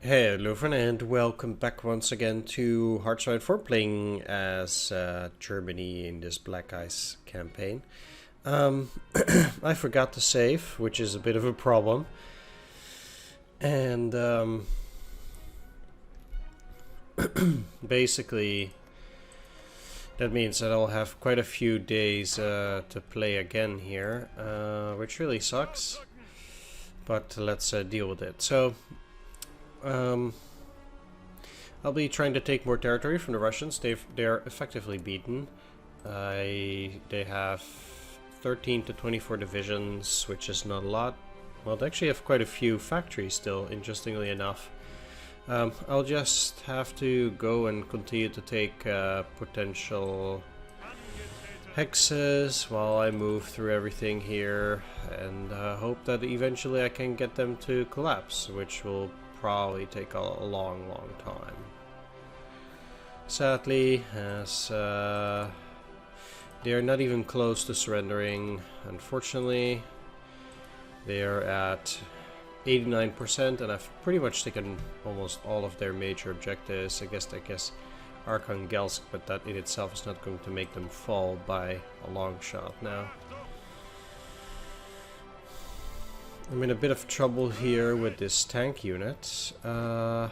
Hey, Louvren, and welcome back once again to HOI 4, playing as Germany in this Black Ice campaign. I forgot to save, which is a bit of a problem. And basically, that means that I'll have quite a few days to play again here, which really sucks. But let's deal with it. So, I'll be trying to take more territory from the Russians. They're effectively beaten. They have 13 to 24 divisions, which is not a lot. Well, they actually have quite a few factories still, interestingly enough. I'll just have to go and continue to take potential hexes while I move through everything here, and hope that eventually I can get them to collapse, which will probably take a long time. Sadly, as they are not even close to surrendering, unfortunately. They are at 89%, and I've pretty much taken almost all of their major objectives. I guess Arkhangelsk, but that in itself is not going to make them fall by a long shot now. I'm in a bit of trouble here with this tank unit. What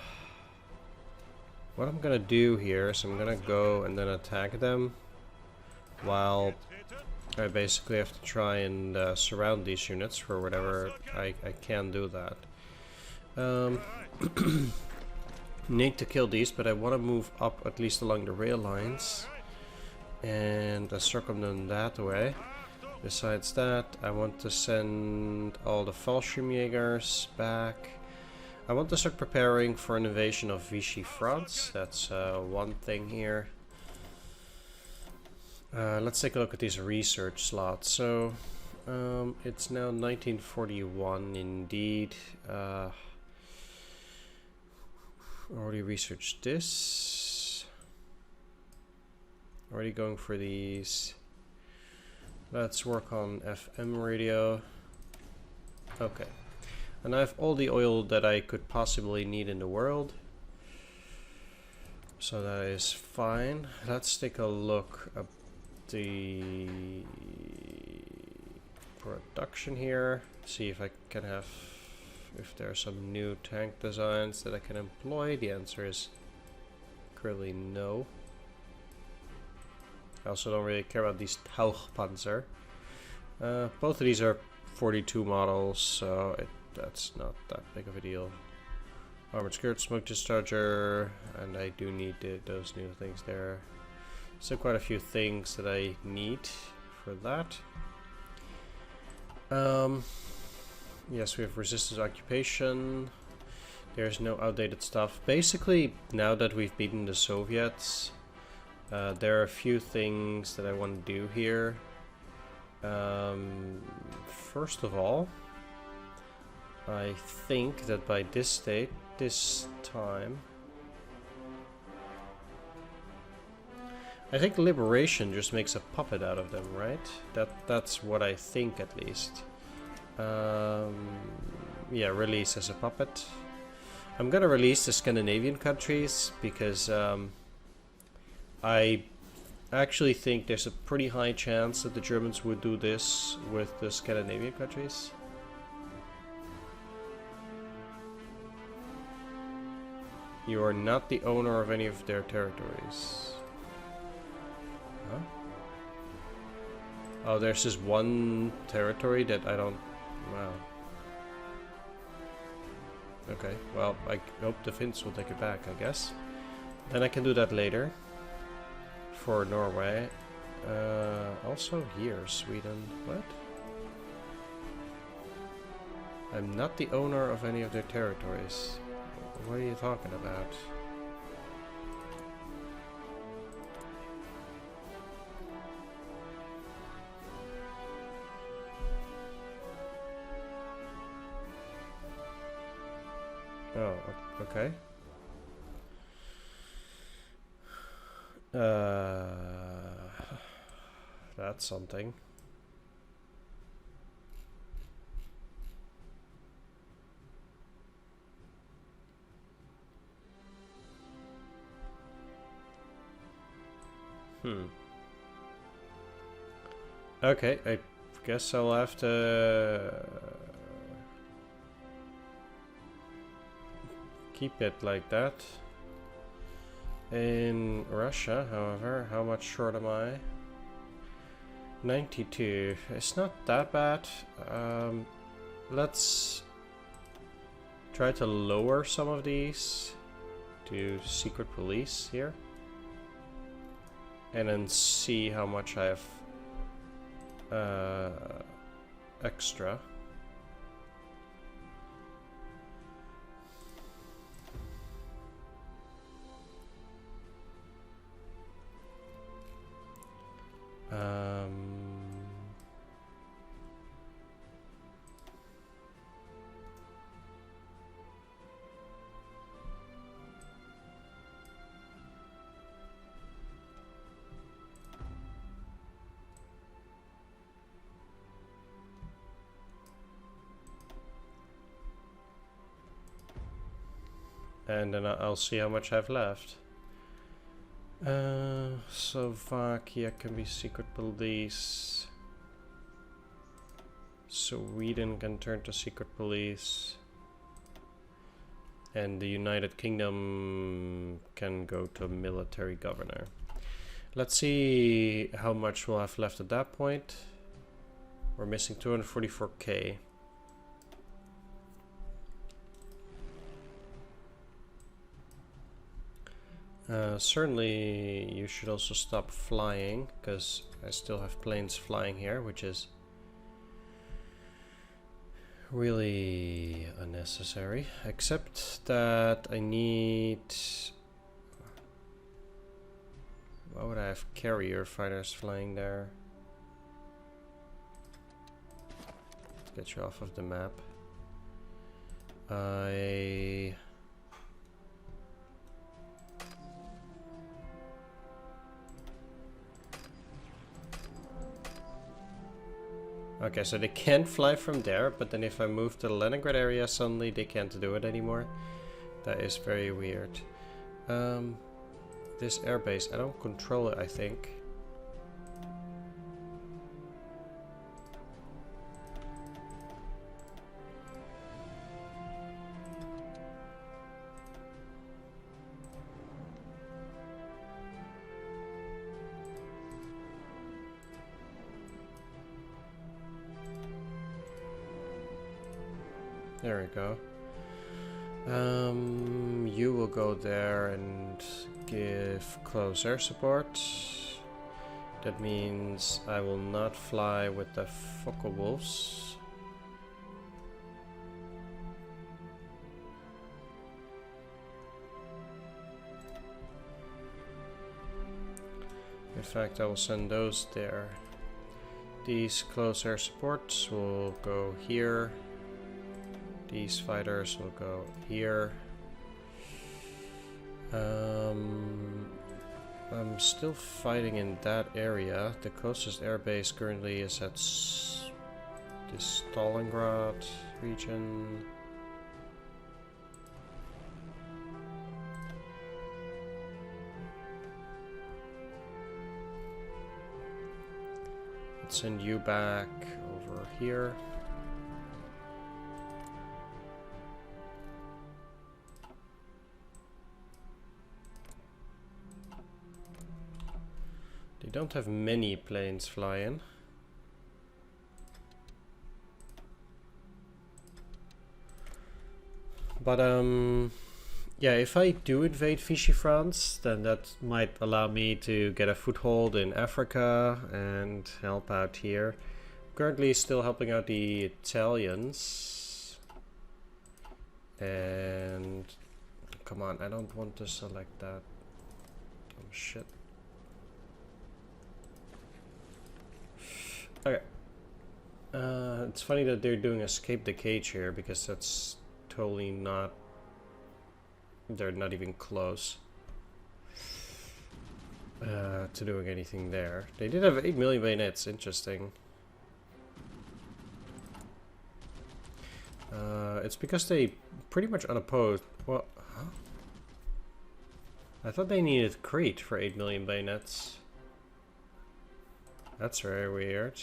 I'm gonna do here is I'm gonna go and then attack them, while I basically have to try and surround these units for whatever I can do that. Need to kill these, but I want to move up at least along the rail lines and circumvent that way. Besides that, I want to send all the Fallschirmjägers back. I want to start preparing for an invasion of Vichy France. That's one thing here. Let's take a look at these research slots. So, it's now 1941 indeed. Already researched this. Already going for these. Let's work on FM radio. Okay. And I have all the oil that I could possibly need in the world. So that is fine. Let's take a look at the production here. See if I can have, if there are some new tank designs that I can employ. The answer is clearly no. I also don't really care about these Tauchpanzer. Both of these are 42 models, so that's not that big of a deal. Armored skirt, smoke discharger, and I do need those new things there. So quite a few things that I need for that. Yes, we have resistance occupation. There's no outdated stuff. Basically, now that we've beaten the Soviets, there are a few things that I want to do here. First of all, I think that by this time, I think liberation just makes a puppet out of them, right? That's what I think, at least. Yeah, release as a puppet. I'm gonna release the Scandinavian countries because I actually think there's a pretty high chance that the Germans would do this with the Scandinavian countries. You are not the owner of any of their territories. Huh? Oh, there's this one territory that I don't... Wow. Okay, well, I hope the Finns will take it back, I guess. Then I can do that later. For Norway. Also here, Sweden. What? I'm not the owner of any of their territories. What are you talking about? Oh, okay. That's something. Okay, I guess I'll have to keep it like that. In Russia, however, how much short am I? 92. It's not that bad. Let's try to lower some of these to secret police here. And then see how much I have extra. And then I'll see how much I have left. Slovakia can be secret police. Sweden can turn to secret police. And the United Kingdom can go to military governor. Let's see how much we'll have left at that point. We're missing 244k. Certainly you should also stop flying, because I still have planes flying here, which is really unnecessary. Except that I need... Why would I have carrier fighters flying there? Let's get you off of the map. Okay, so they can't fly from there, but then if I move to the Leningrad area, suddenly they can't do it anymore. That is very weird. This airbase, I don't control it, I think. There we go. You will go there and give close air support. That means I will not fly with the Focke-Wulfs. In fact, I will send those there. These close air supports will go here. These fighters will go here. I'm still fighting in that area. The closest airbase currently is at this Stalingrad region. Let's send you back over here. They don't have many planes flying. But yeah, if I do invade Vichy France, then that might allow me to get a foothold in Africa and help out here. I'm currently still helping out the Italians. And come on, I don't want to select that. Oh shit. Okay. It's funny that they're doing escape the cage here, because that's totally not... They're not even close to doing anything there. They did have 8 million bayonets, interesting. It's because they pretty much unopposed... Well, huh? I thought they needed Crete for 8 million bayonets. That's very weird.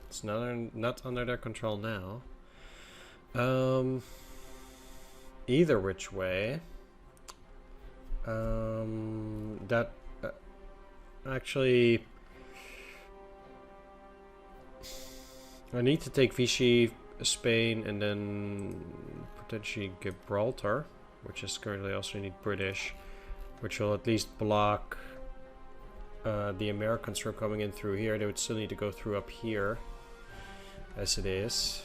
It's not under their control now. Either which way. That actually, I need to take Vichy, Spain, and then potentially Gibraltar, which is currently also need British, which will at least block the Americans from coming in through here. They would still need to go through up here, as it is.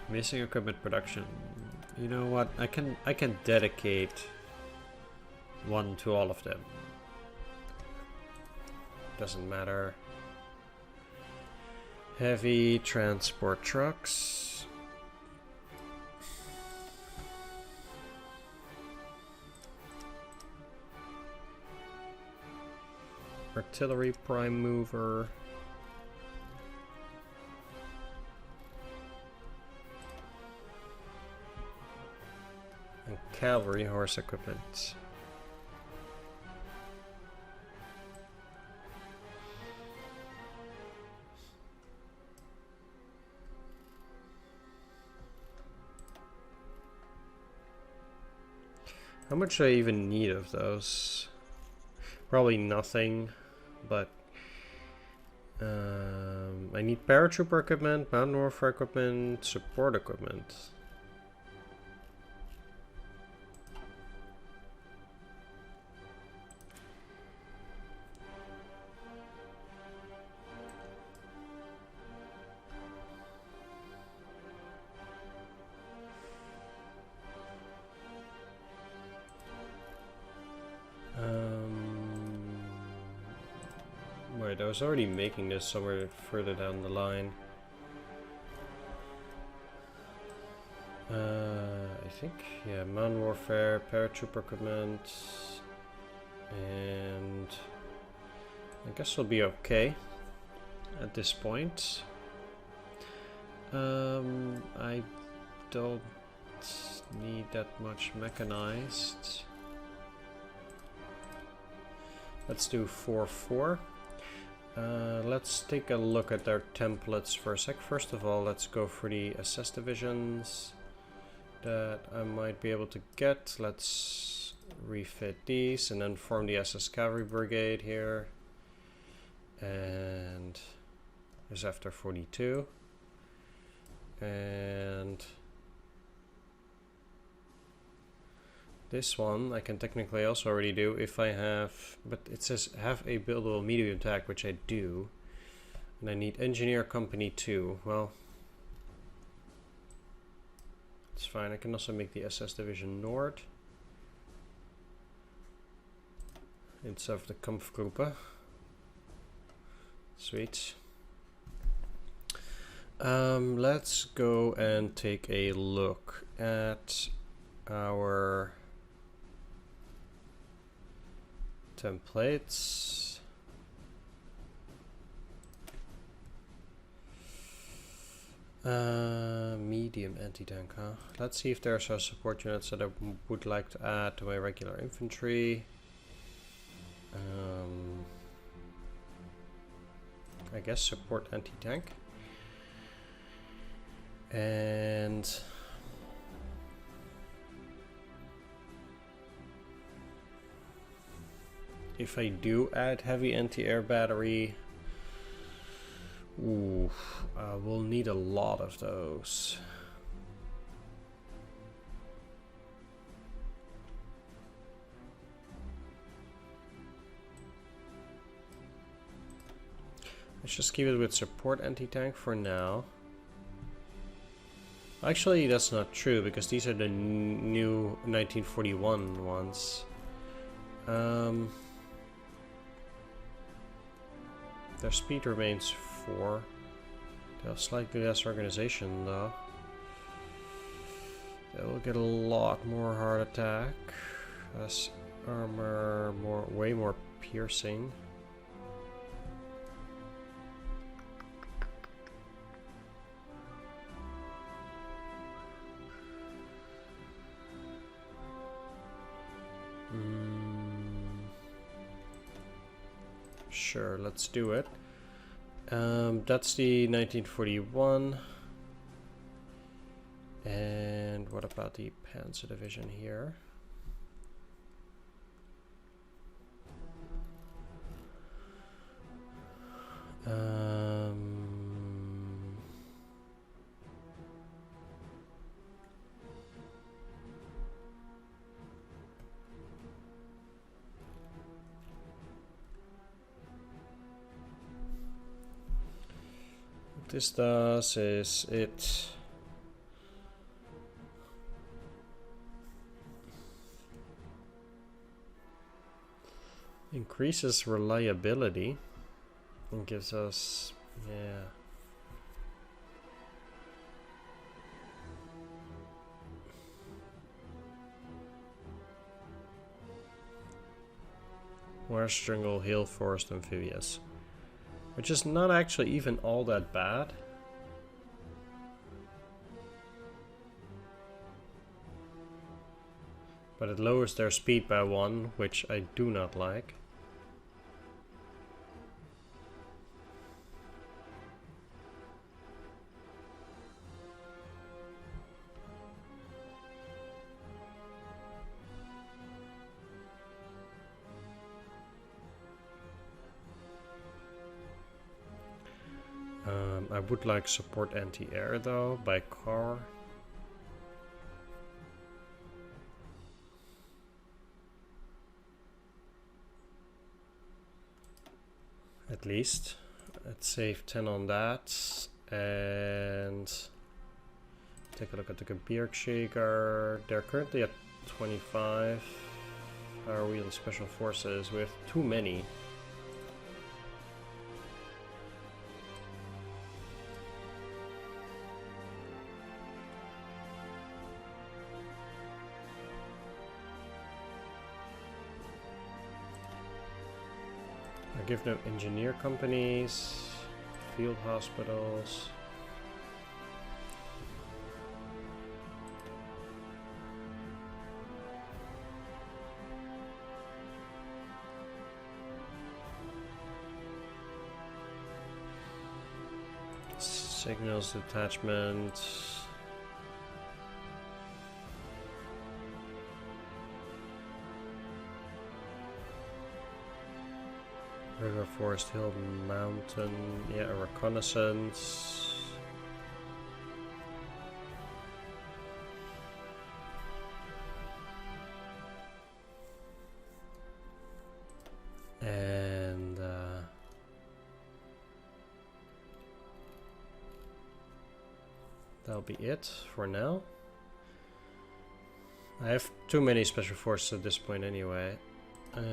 Missing equipment production. You know what? I can dedicate one to all of them. Doesn't matter. Heavy transport trucks. Artillery prime mover. And cavalry horse equipment. How much do I even need of those? Probably nothing, but I need paratrooper equipment, mountain warfare equipment, support equipment. Wait, I was already making this somewhere further down the line. I think, yeah, mountain warfare, paratrooper equipment, and I guess we'll be okay at this point. I don't need that much mechanized. Let's do 4-4. Let's take a look at their templates for a sec. First of all, let's go for the SS divisions that I might be able to get. Let's refit these and then form the SS Cavalry Brigade here. And there's after 42. And this one I can technically also already do if I have, but it says have a buildable medium attack, which I do. And I need engineer company 2. Well, it's fine. I can also make the SS division Nord instead of the Kampfgruppe. Sweet. Let's go and take a look at our templates. Medium anti-tank, huh? Let's see if there's a support units that I would like to add to my regular infantry. I guess support anti-tank. And if I do add heavy anti-air battery, ooh, we'll need a lot of those. Let's just keep it with support anti-tank for now. Actually, that's not true because these are the new 1941 ones. Their speed remains 4. They have slightly less organization though. They will get a lot more heart attack, less armor, way more piercing. Sure, let's do it. That's the 1941. And what about the Panzer Division here? What this does is it increases reliability and gives us, yeah. Marsh Jungle, Hill, Forest, Amphibious. Which is not actually even all that bad. But it lowers their speed by 1, which I do not like. I would like support anti-air though, by car. At least. Let's save 10 on that. And take a look at the Gebirgsjäger. They're currently at 25. How are we on special forces? We have too many. Give them engineer companies, field hospitals. Signals detachment. River, Forest, Hill, Mountain, yeah, a reconnaissance. And that'll be it for now. I have too many special forces at this point anyway.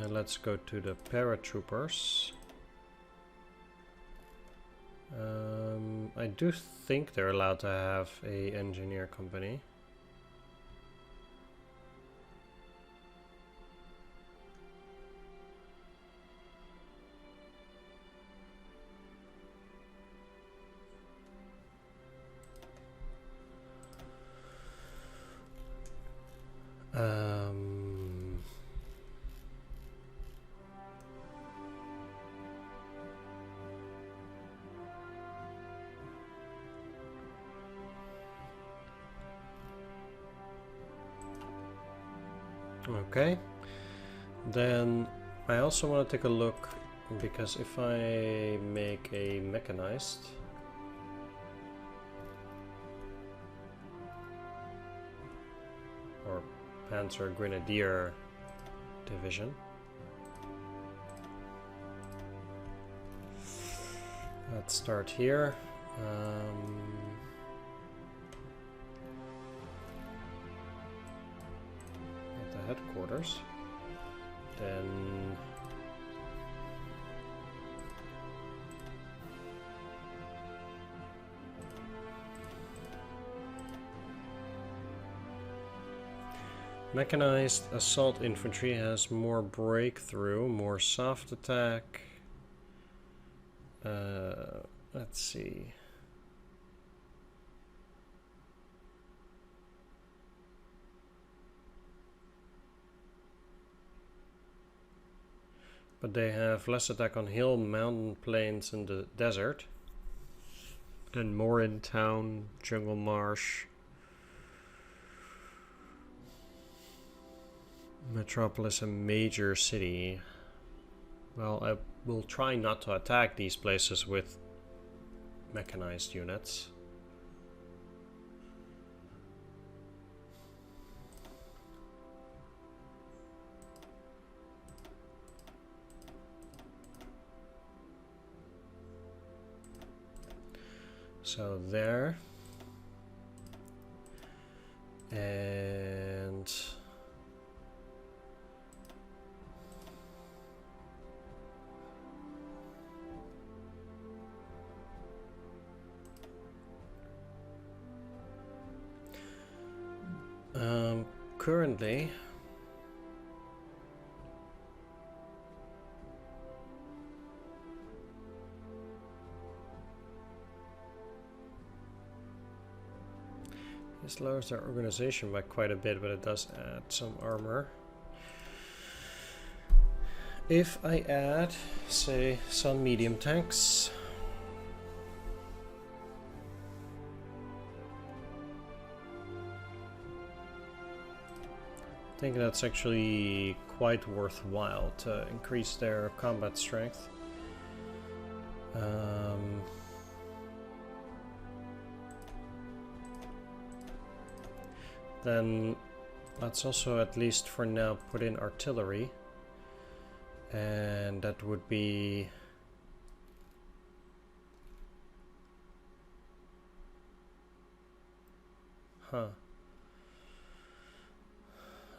Let's go to the paratroopers. I do think they're allowed to have a engineer company. Okay, then I also want to take a look, because if I make a mechanized, or Panzer Grenadier division, let's start here. Headquarters, then mechanized assault infantry has more breakthrough, more soft attack. Let's see. But they have less attack on hill, mountain, plains, and the desert. And more in town, jungle, marsh. Metropolis, a major city. Well, I will try not to attack these places with mechanized units. So there. And currently this lowers their organization by quite a bit, but it does add some armor. If I add, say, some medium tanks, I think that's actually quite worthwhile to increase their combat strength. Then let's also, at least for now, put in artillery. And that would be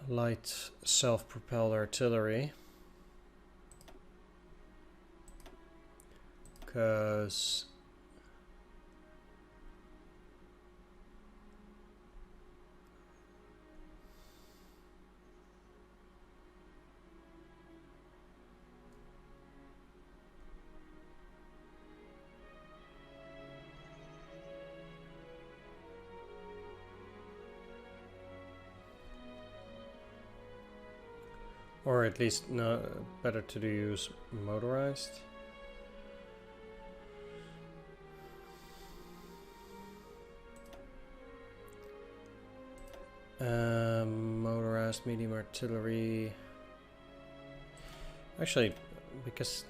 light self-propelled artillery, because or at least no, better to use motorized. Motorized medium artillery. Actually, because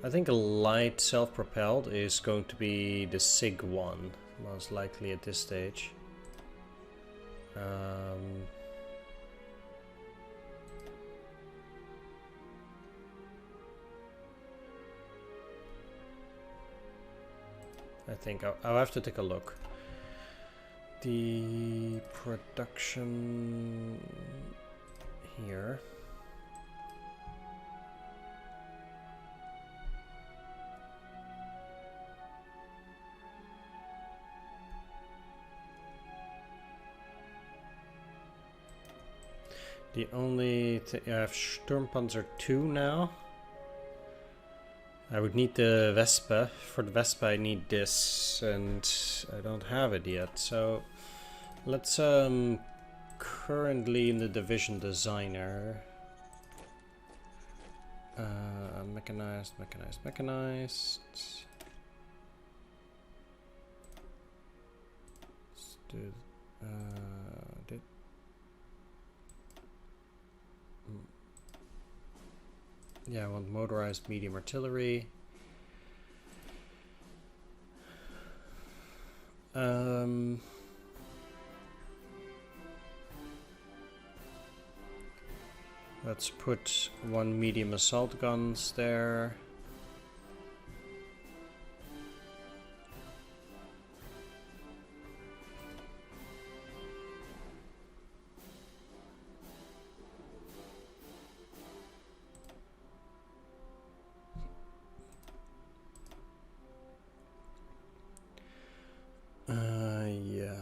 I think a light self-propelled is going to be the SIG one, most likely at this stage. I think I'll have to take a look. The production here. The only thing I have Sturmpanzer 2 now. I would need the Vespa. For the Vespa I need this, and I don't have it yet. So let's currently in the division designer. Mechanized. Let's do yeah, I want motorized medium artillery. Let's put one medium assault guns there. Yeah.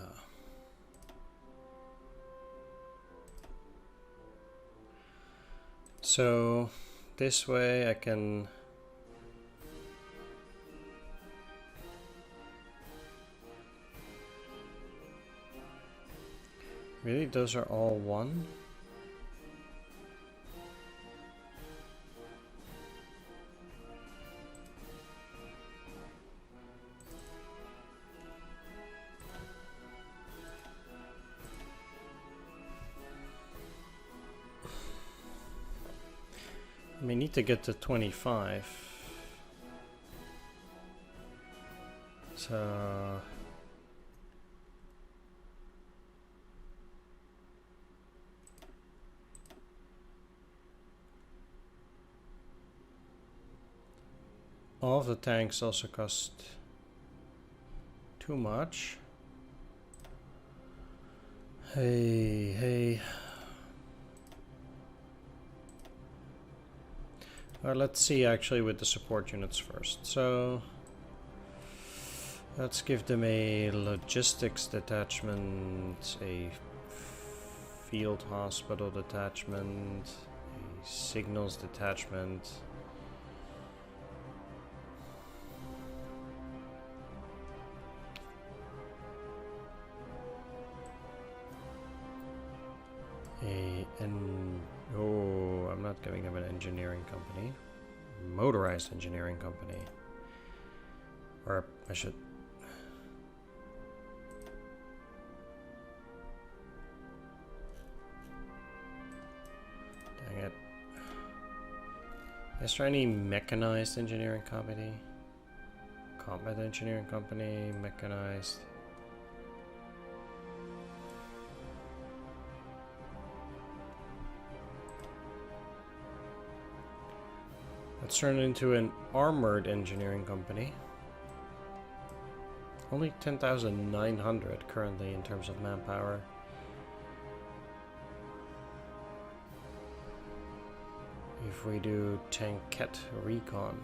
So this way I can really, those are all one? We need to get to 25. So... all of the tanks also cost too much. Hey. Let's see actually with the support units first. So let's give them a logistics detachment, a field hospital detachment, a signals detachment. Oh, I'm not giving them an engineering company. Motorized engineering company. Or I should... dang it. Is there any mechanized engineering company? Combat engineering company, mechanized. Let's turn it into an armored engineering company. Only 10,900 currently in terms of manpower. If we do tankette recon.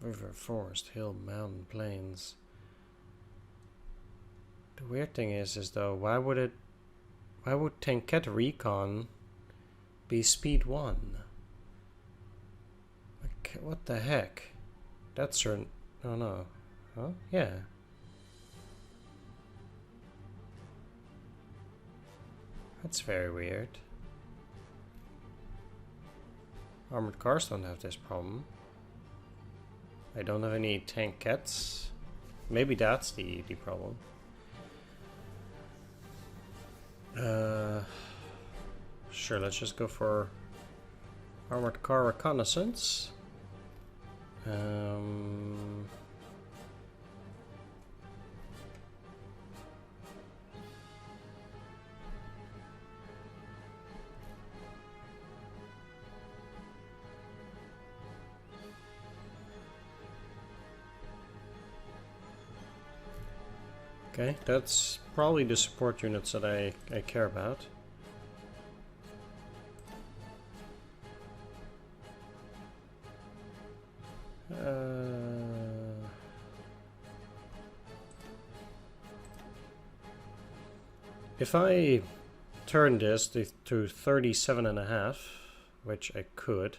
River, forest, hill, mountain, plains. The weird thing is though, why would tankette recon be speed 1? Like, what the heck? That's certain. Oh no. Huh? Yeah. That's very weird. Armored cars don't have this problem. I don't have any tankettes. Maybe that's the problem. Sure, let's just go for armored car reconnaissance. Okay, that's probably the support units that I care about. If I turn this to 37.5, which I could.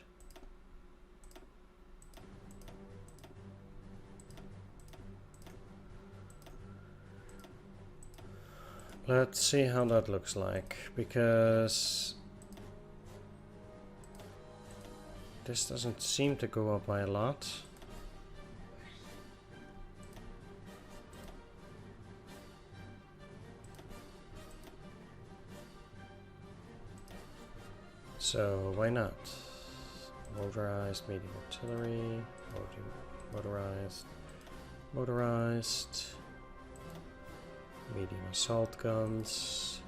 Let's see how that looks like, because this doesn't seem to go up by a lot. So why not? Motorized, medium artillery, motorized, medium assault guns.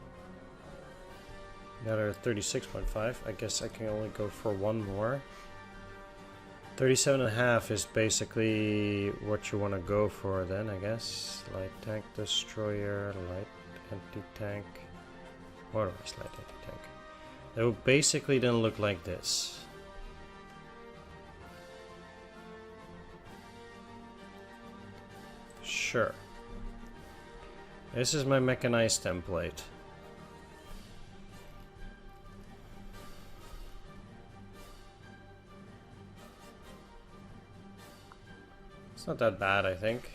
Another 36.5. I guess I can only go for one more. 37.5 is basically what you want to go for then, I guess. Light tank destroyer, light anti-tank, motorized light anti-tank. It will basically then look like this. Sure. This is my mechanized template. It's not that bad, I think.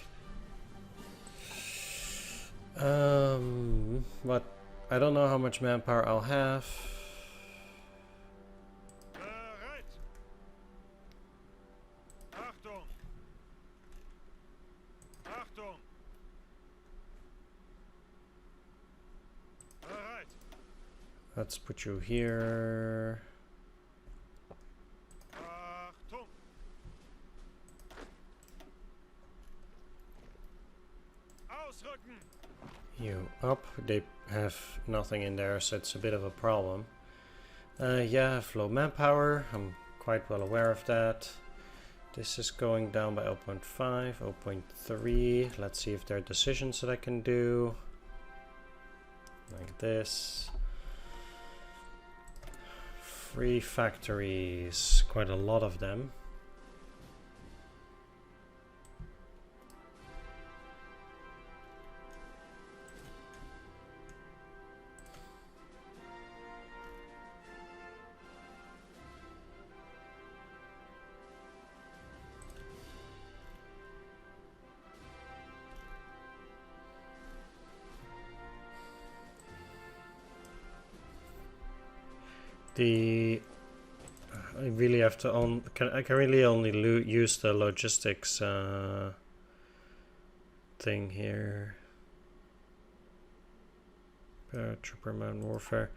But I don't know how much manpower I'll have. Let's put you here. You up. They have nothing in there, so it's a bit of a problem. Yeah, flow manpower. I'm quite well aware of that. This is going down by 0.5, 0.3. Let's see if there are decisions that I can do. Like this. Free factories. Quite a lot of them. I really have to I can really only use the logistics thing here. Trooper mountain warfare.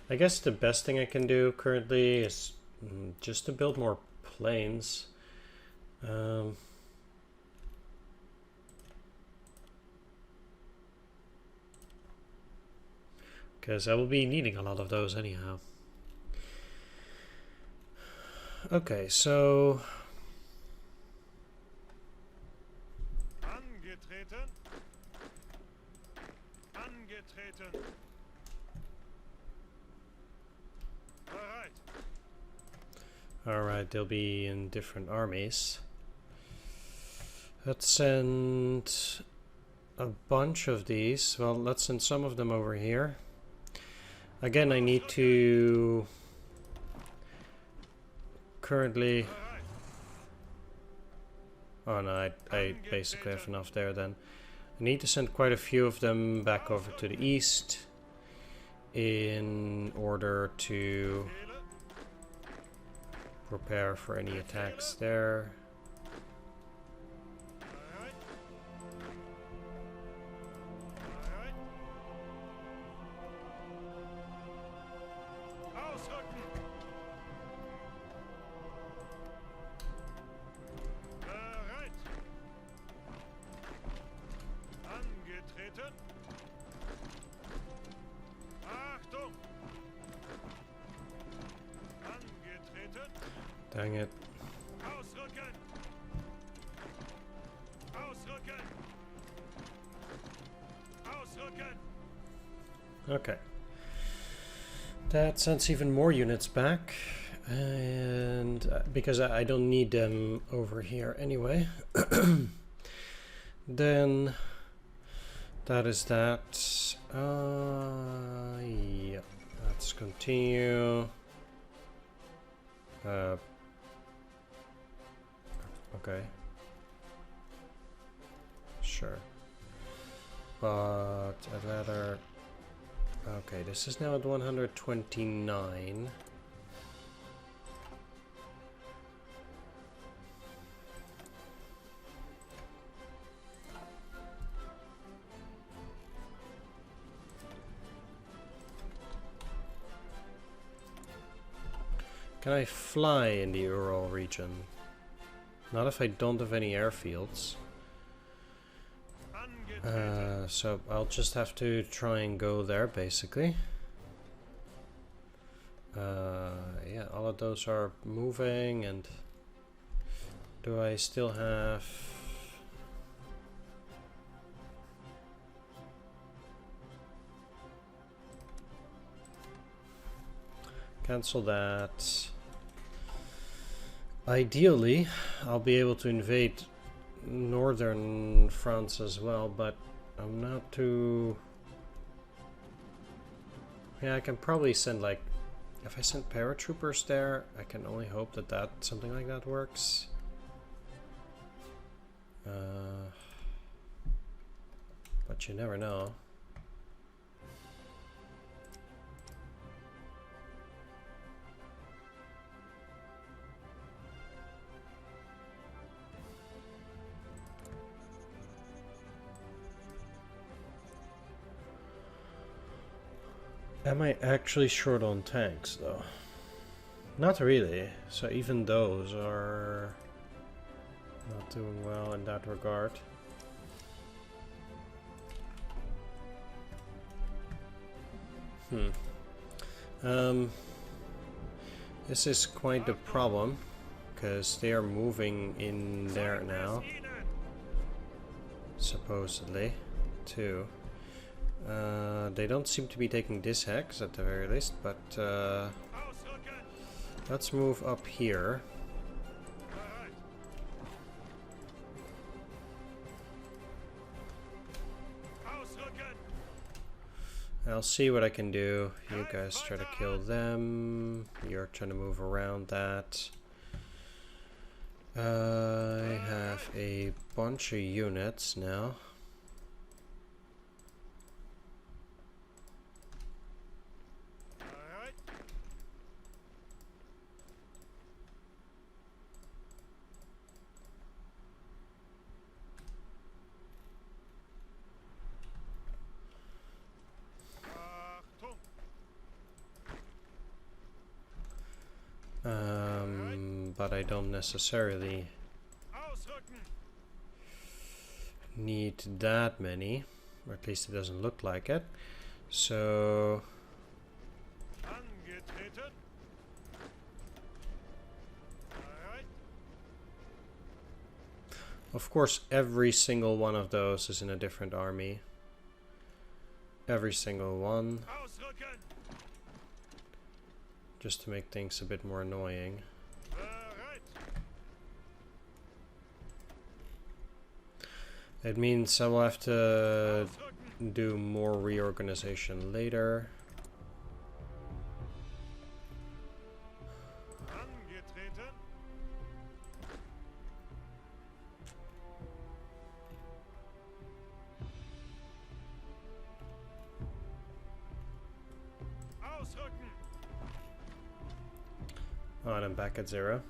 I guess the best thing I can do currently is just to build more planes. Because I will be needing a lot of those anyhow. Okay, so alright, they'll be in different armies. Let's send a bunch of these. Well, let's send some of them over here. Again, I need to currently... Oh no, I basically have enough there then. I need to send quite a few of them back over to the east in order to prepare for any attacks there. Dang it. Okay. That sends even more units back. And because I don't need them over here anyway. Then that is that. Yeah. Let's continue. Okay. Sure. But I'd rather... Okay, this is now at 129. Can I fly in the Ural region? Not if I don't have any airfields. So I'll just have to try and go there, basically. Yeah, all of those are moving, and do I still have... Cancel that. Ideally, I'll be able to invade northern France as well, but I'm not too... Yeah, I can probably send, like... If I send paratroopers there, I can only hope that something like that works. But you never know. Am I actually short on tanks though? Not really. So even those are not doing well in that regard. This is quite a problem, because they are moving in there now, supposedly, too. They don't seem to be taking this hex at the very least, but let's move up here. I'll see what I can do. You guys try to kill them. You're trying to move around that. I have a bunch of units now. But I don't necessarily need that many, or at least it doesn't look like it. So of course every single one of those is in a different army. Every single one. Just to make things a bit more annoying. It means I will have to do more reorganization later. Oh, and I'm back at 0.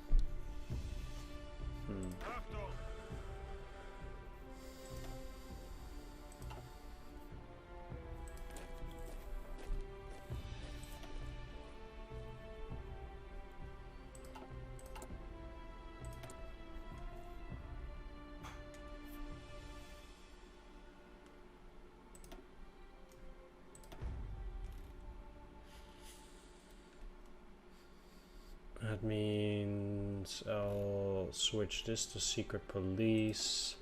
That means I'll switch this to secret police.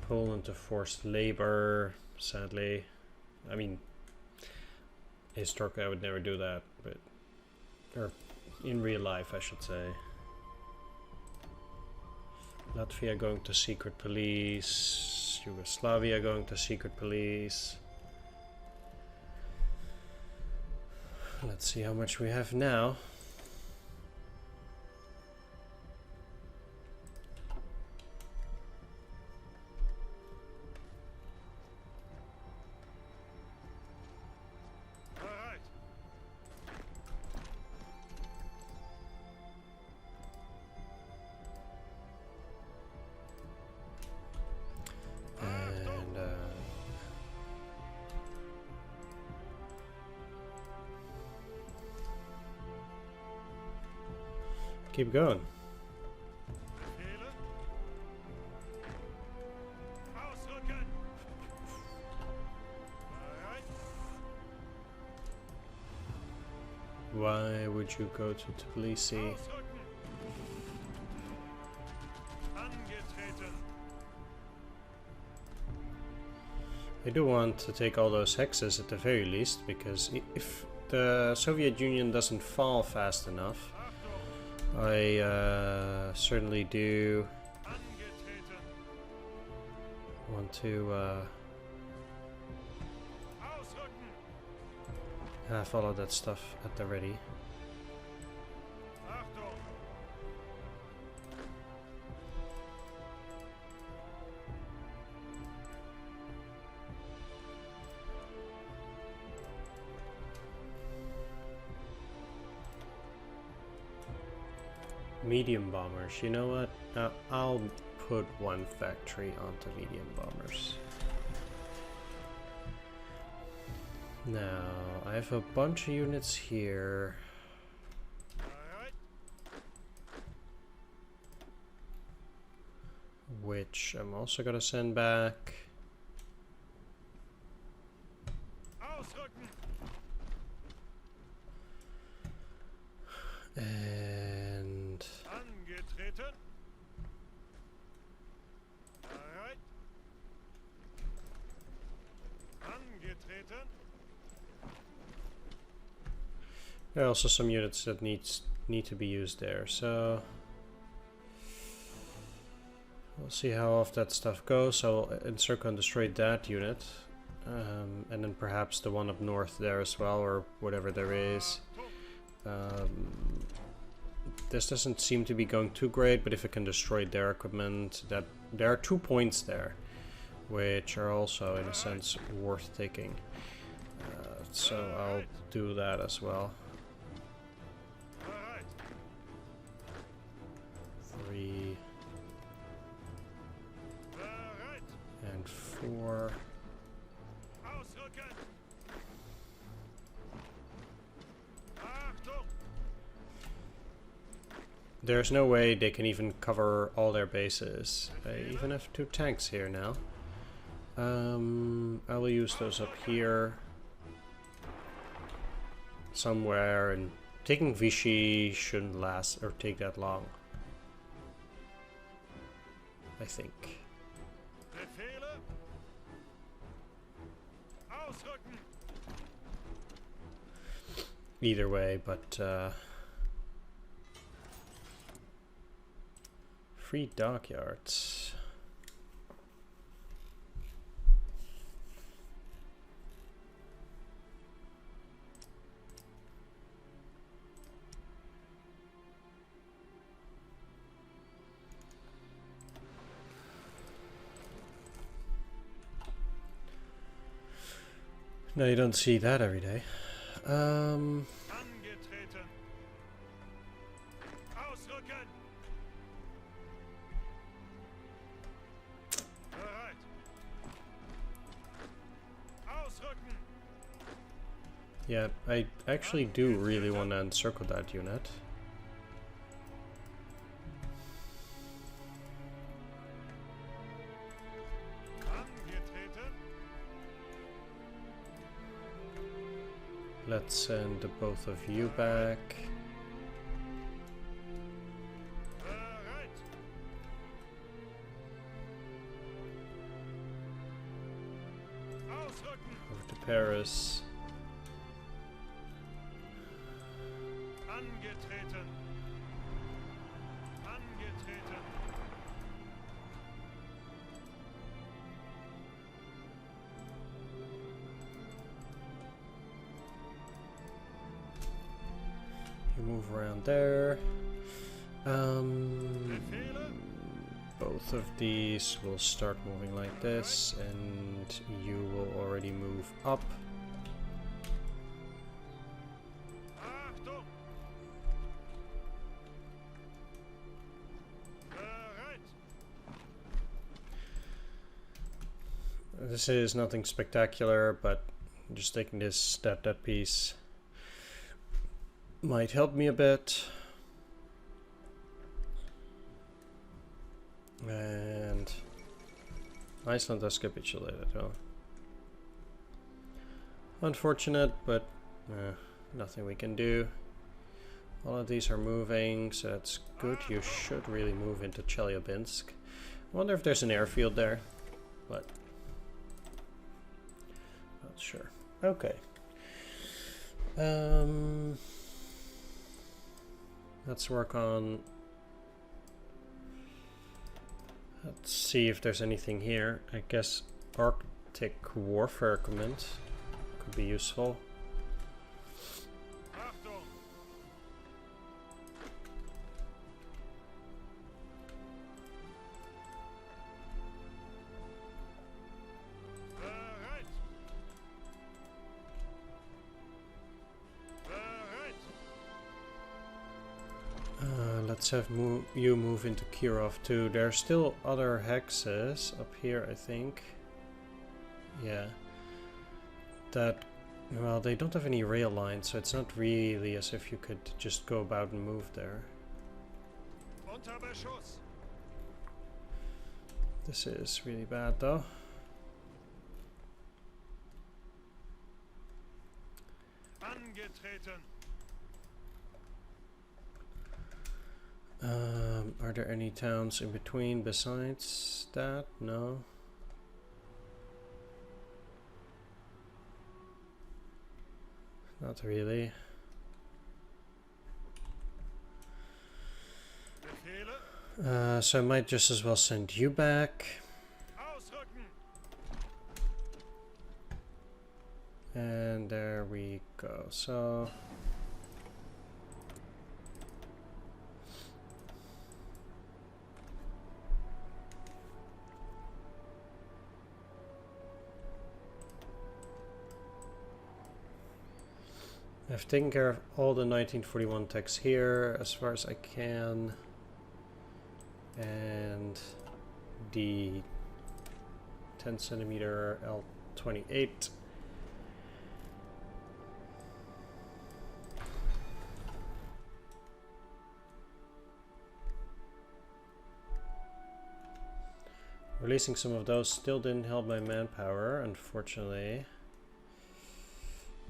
Poland to forced labor, sadly. I mean, historically I would never do that, but... or in real life I should say. Latvia going to secret police. Yugoslavia going to secret police. Let's see how much we have now. Keep going. Why would you go to Tbilisi? I do want to take all those hexes at the very least, because if the Soviet Union doesn't fall fast enough, I certainly do want to have all of that stuff at the ready. Medium bombers, you know what? I'll put one factory onto medium bombers. Now, I have a bunch of units here. Which I'm also gonna send back. And there are also some units that need to be used there, so we'll see how off that stuff goes. I'll encircle and destroy that unit, and then perhaps the one up north there as well, or whatever there is. This doesn't seem to be going too great, but if it can destroy their equipment, that there are 2 points there, which are also in a sense worth taking. So I'll do that as well. 3 and 4. There's no way they can even cover all their bases. I even have 2 tanks here now. I will use those up here somewhere, and taking Vichy shouldn't last or take that long, I think. Either way, but free dockyards. No, you don't see that every day. Yeah, I actually do really want to encircle that unit. Let's send the both of you back. Over to Paris. Move around there. Both of these will start moving like this, and you will already move up. This is nothing spectacular, but just taking this that piece might help me a bit. And Iceland has capitulated. Oh. Unfortunate, but nothing we can do. All of these are moving, so that's good. You should really move into Chelyabinsk. I wonder if there's an airfield there, but not sure. Okay. Let's work on... Let's see if there's anything here. I guess Arctic Warfare Command could be useful. Let's have you move into Kirov too. There are still other hexes up here, I think. Yeah. That Well, they don't have any rail lines, so it's not really as if you could just go about and move there. This is really bad though. Are there any towns in between besides that? No. Not really. So I might just as well send you back. And there we go. So I've taken care of all the 1941 techs here as far as I can. And the 10 centimeter L28. Releasing some of those still didn't help my manpower, unfortunately.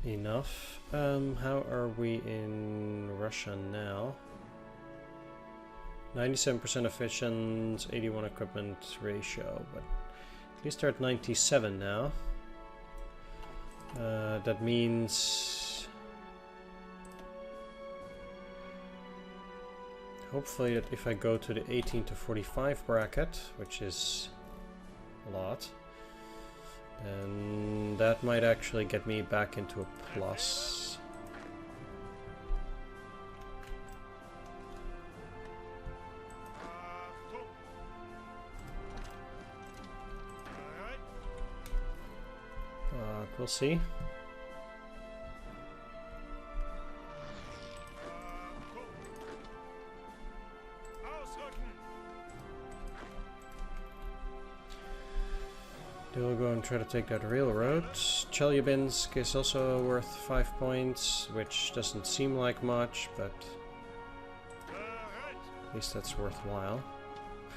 Enough. How are we in Russia now? 97% efficient, 81 equipment ratio, but at least they're at 97 now. That means hopefully that if I go to the 18 to 45 bracket, which is a lot, then that might actually get me back into a plus. We'll see. They'll go and try to take that railroad. Chelyabinsk is also worth 5 points, which doesn't seem like much, but at least that's worthwhile.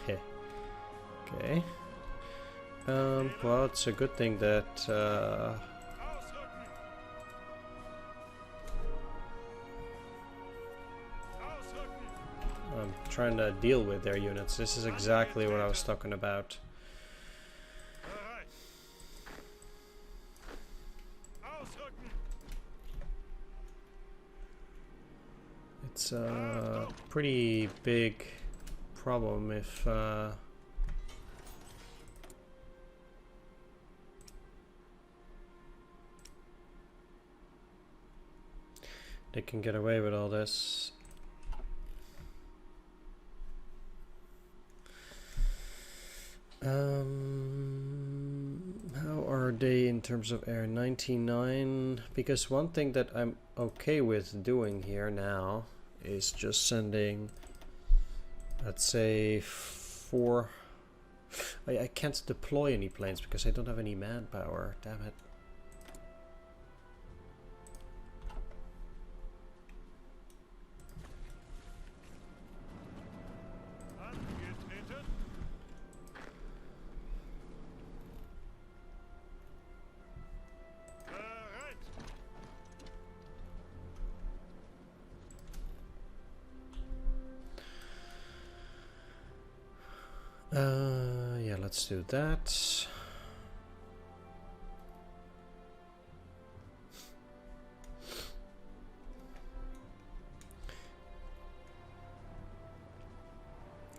Okay. Well, it's a good thing that I'm trying to deal with their units. This is exactly what I was talking about. It's a pretty big problem if they can get away with all this. How are they in terms of air? 99. Because one thing that I'm okay with doing here now is just sending, let's say, 4. I can't deploy any planes because I don't have any manpower. Damn it. Yeah, let's do that.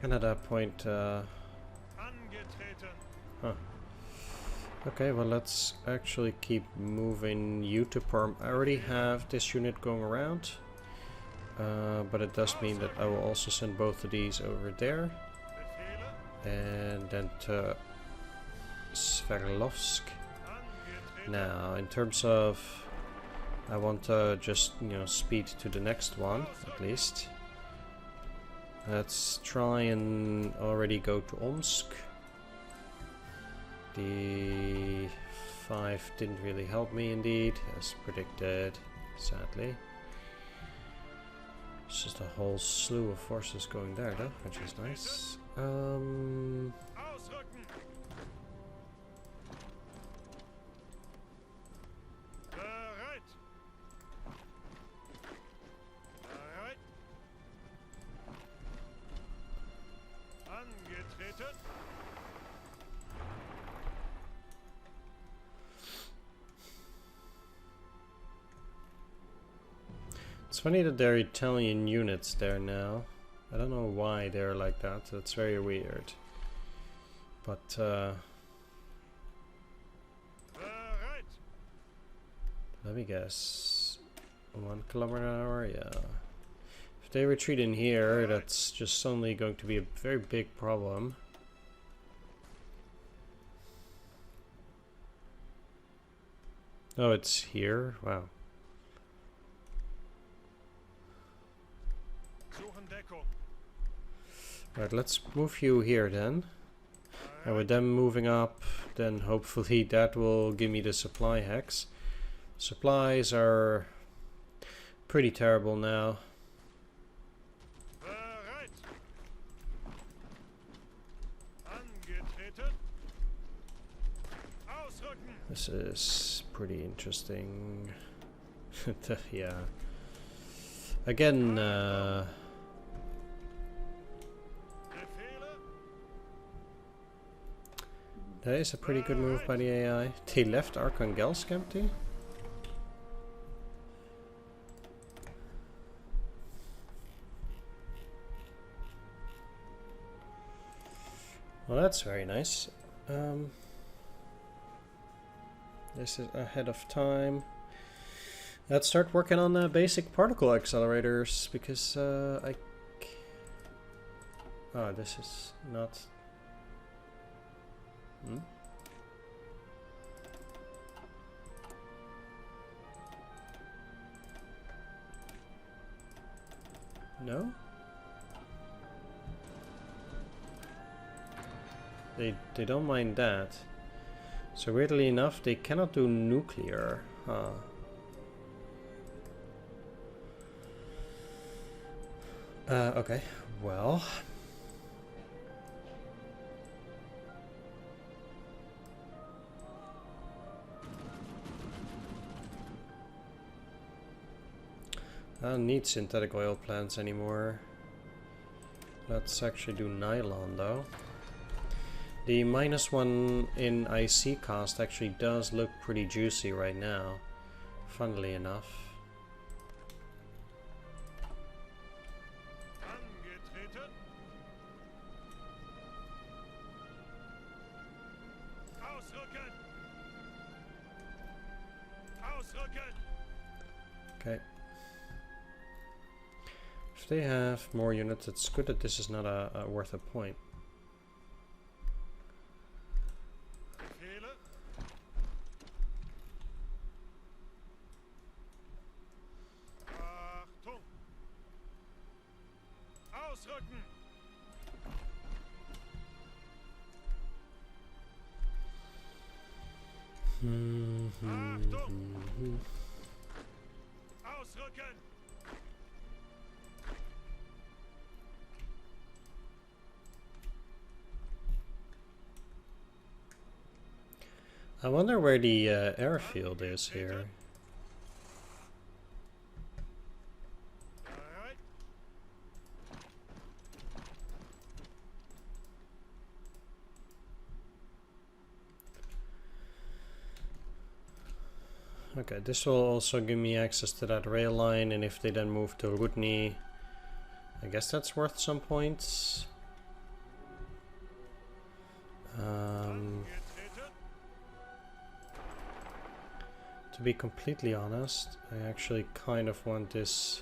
And at that point, huh. Okay, well, let's actually keep moving you to Perm. I already have this unit going around, but it does mean that I will also send both of these over there. And then to Sverdlovsk. Now, in terms of, I want to just, speed to the next one, at least. Let's try and already go to Omsk. The 5 didn't really help me indeed, as predicted, sadly. It's just a whole slew of forces going there though, which is nice. It's funny that there are Italian units there now. I don't know why they're like that. That's very weird. But let me guess. 1 kilometer an hour, yeah. If they retreat in here, that's just suddenly going to be a very big problem. Oh, it's here? Wow. Right, let's move you here then. And with them moving up, then hopefully that will give me the supply hex. Supplies are pretty terrible now. This is pretty interesting. Yeah. Again, that is a pretty good move by the AI. They left Arkhangelsk empty. Well, that's very nice. This is ahead of time. Let's start working on the basic particle accelerators, because oh, this is not... No? They don't mind that. So weirdly enough, they cannot do nuclear. Huh. Okay, well... I don't need synthetic oil plants anymore. Let's actually do nylon though. The -1 in IC cost actually does look pretty juicy right now, funnily enough. Okay. If they have more units, it's good that this is not worth a point. I wonder where the airfield is here. Okay, this will also give me access to that rail line, and if they then move to Rudny, I guess that's worth some points. To be completely honest, I actually kind of want this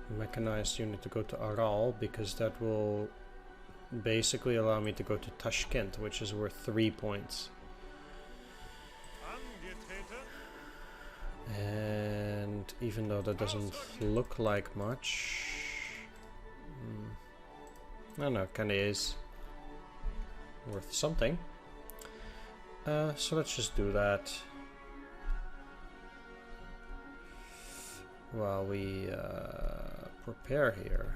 mechanized unit to go to Aral, because that will basically allow me to go to Tashkent, which is worth 3 points. And even though that doesn't look like much, I don't know, kinda is worth something. So let's just do that while we prepare here.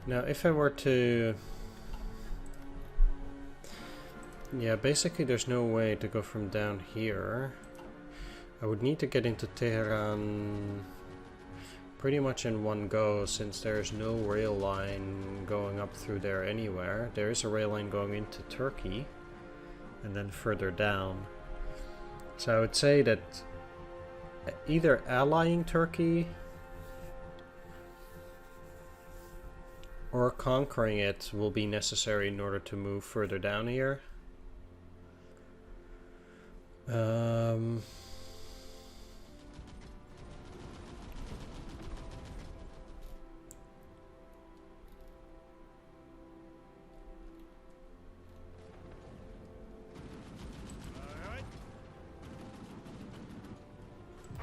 Now, if I were to... Yeah, basically there's no way to go from down here. I would need to get into Tehran pretty much in one go, since there's no rail line going up through there anywhere. There is a rail line going into Turkey, and then further down. So I would say that either allying Turkey or conquering it will be necessary in order to move further down here.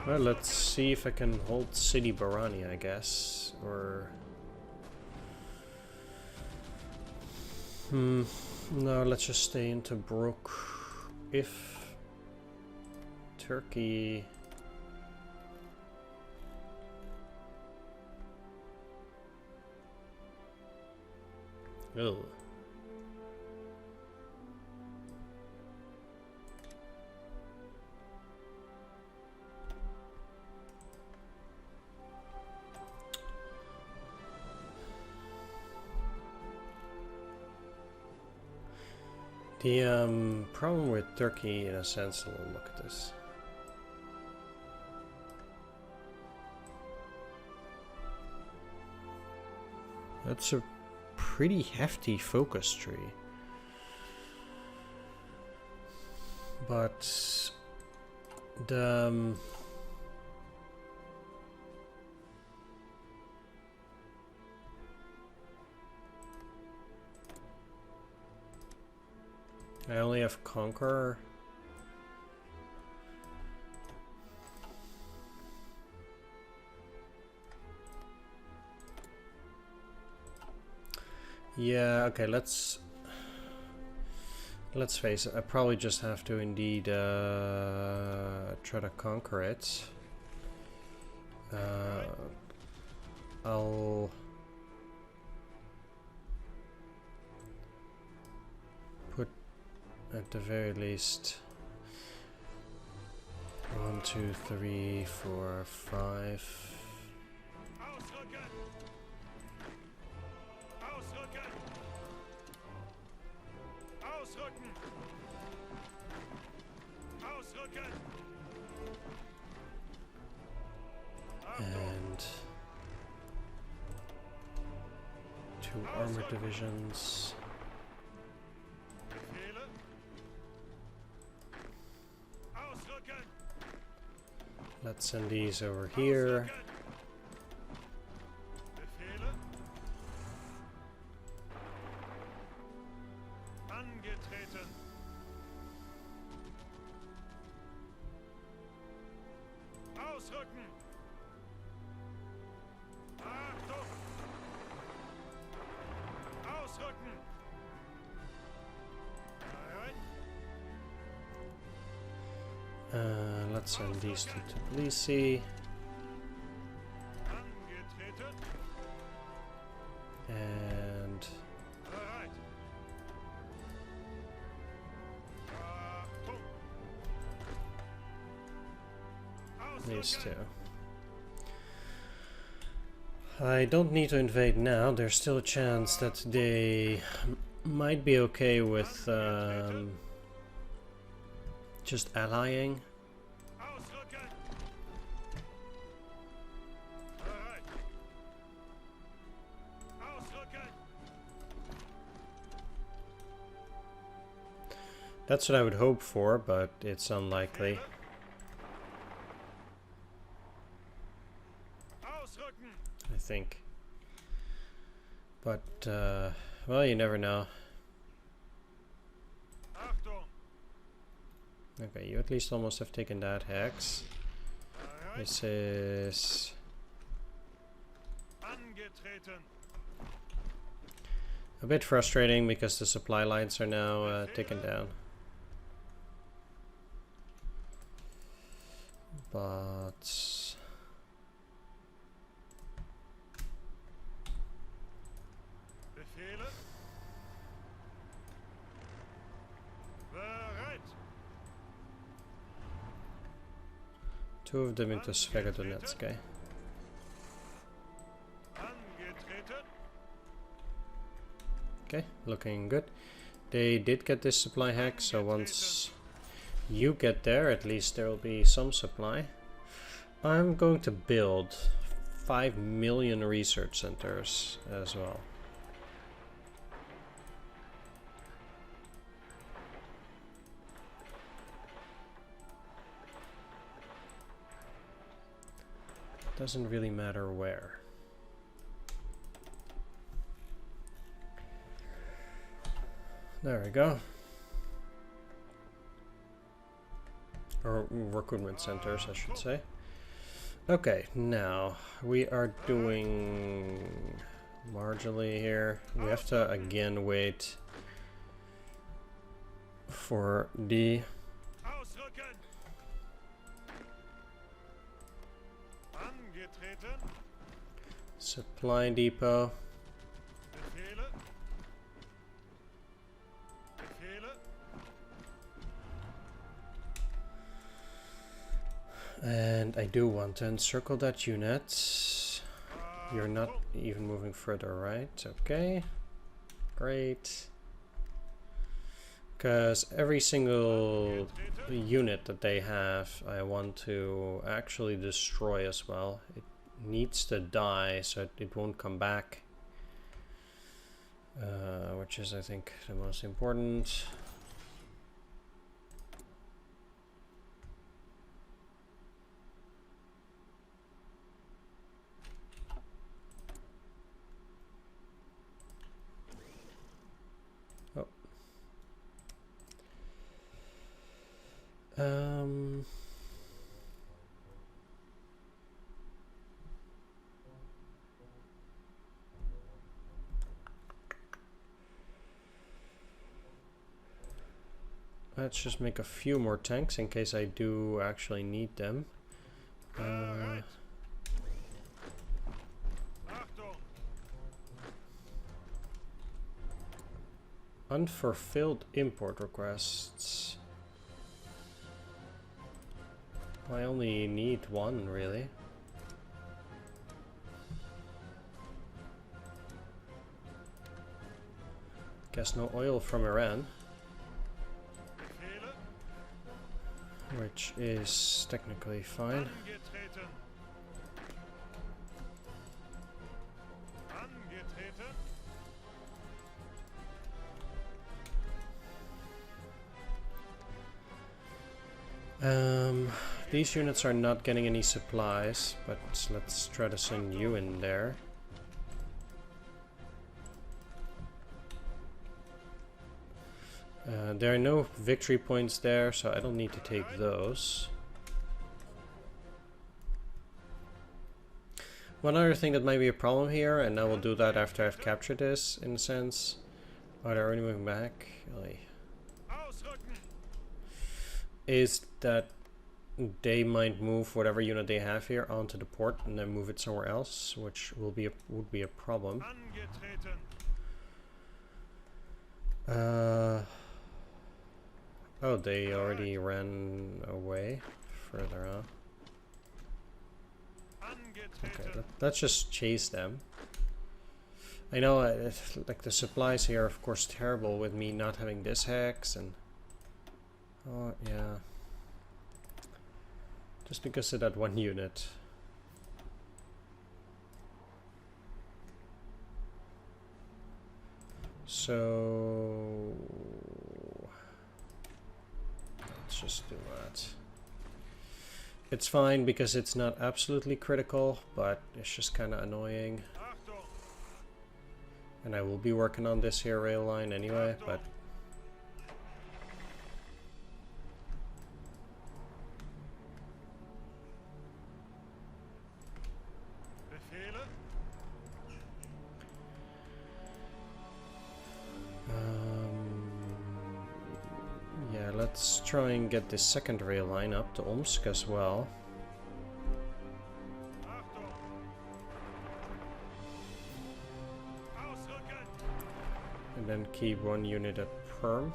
Well, let's see if I can hold City Barani, I guess, or... No, let's just stay into Tobruk. If Turkey... Oh. The problem with Turkey, in a sense, look at this. That's a pretty hefty focus tree. But the I only have Conqueror. Yeah, okay, let's face it, I probably just have to indeed try to conquer it. I'll put at the very least 1, 2, 3, 4, 5. And 2 armored divisions. Let's send these over here. Let's send these to Tbilisi. And these two. I don't need to invade now. There's still a chance that they might be okay with just allying. That's what I would hope for, but it's unlikely. I think. But, well, you never know. Okay, you at least almost have taken that hex. This is a bit frustrating because the supply lines are now taken down. But two of them into Svegodonetsk. Okay, looking good. They did get this supply hack, so once you get there, at least there will be some supply. I'm going to build 5 million research centers as well. Doesn't really matter where. There we go. Or recruitment centers, I should say. Okay, now we are doing marginally here. We have to again wait for the supply depot. And I do want to encircle that unit. You're not even moving further, right? Okay. Great. Because every single unit that they have, I want to actually destroy as well. It needs to die so it won't come back. Which is, I think, the most important. Let's just make a few more tanks in case I do actually need them. Unfulfilled import requests. I only need one, really. Guess no oil from Iran. Which is technically fine. These units are not getting any supplies, but let's try to send you in there. There are no victory points there, so I don't need to take those. One other thing that might be a problem here, and I will do that after I've captured this, in a sense. Oh, they're already moving back. Really. Is that they might move whatever unit they have here onto the port and then move it somewhere else, which would be a problem. Oh, they already ran away further on. Okay, let's just chase them. I know, like, the supplies here are of course terrible with me not having this hex, and oh yeah, just because of that one unit. So let's just do that. It's fine because it's not absolutely critical, but it's just kind of annoying. And I will be working on this here rail line anyway, but Let's try and get this secondary line up to Omsk as well. And then keep one unit at Perm.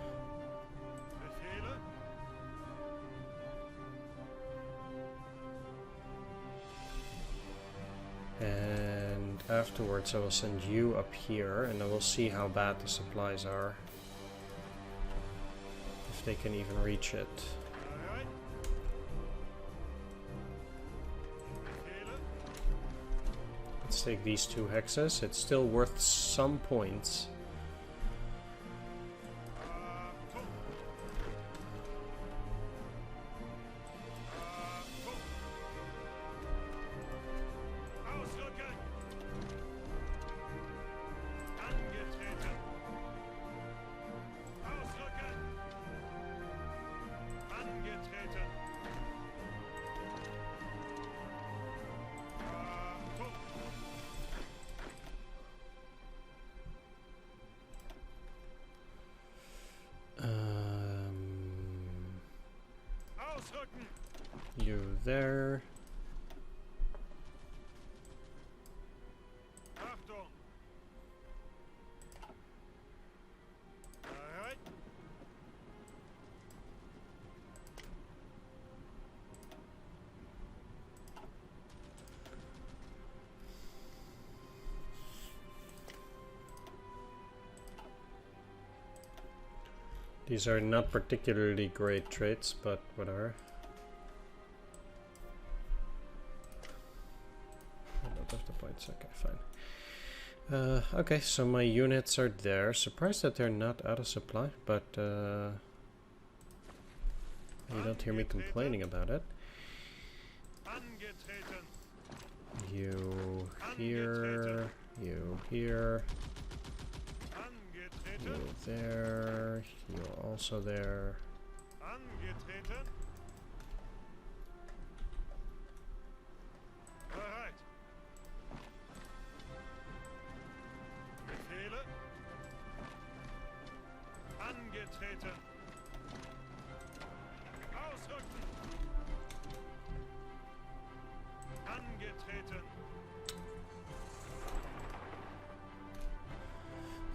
And afterwards I will send you up here and I will see how bad the supplies are. If they can even reach it. Let's take these 2 hexes. It's still worth some points. You there. These are not particularly great traits, but whatever. Of the points, okay, fine. Okay, so my units are there. Surprised that they're not out of supply, but you don't hear me complaining about it. You here, you here, you there, you also there.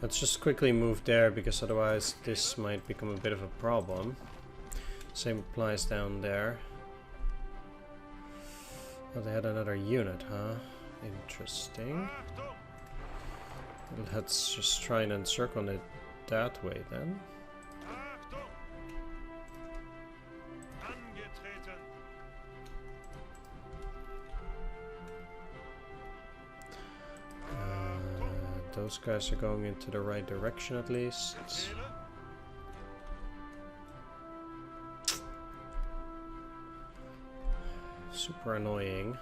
Let's just quickly move there, because otherwise this might become a bit of a problem. Same applies down there. Oh, they had another unit, huh? Interesting. Let's just try and encircle it that way then. Those guys are going into the right direction at least. Super annoying.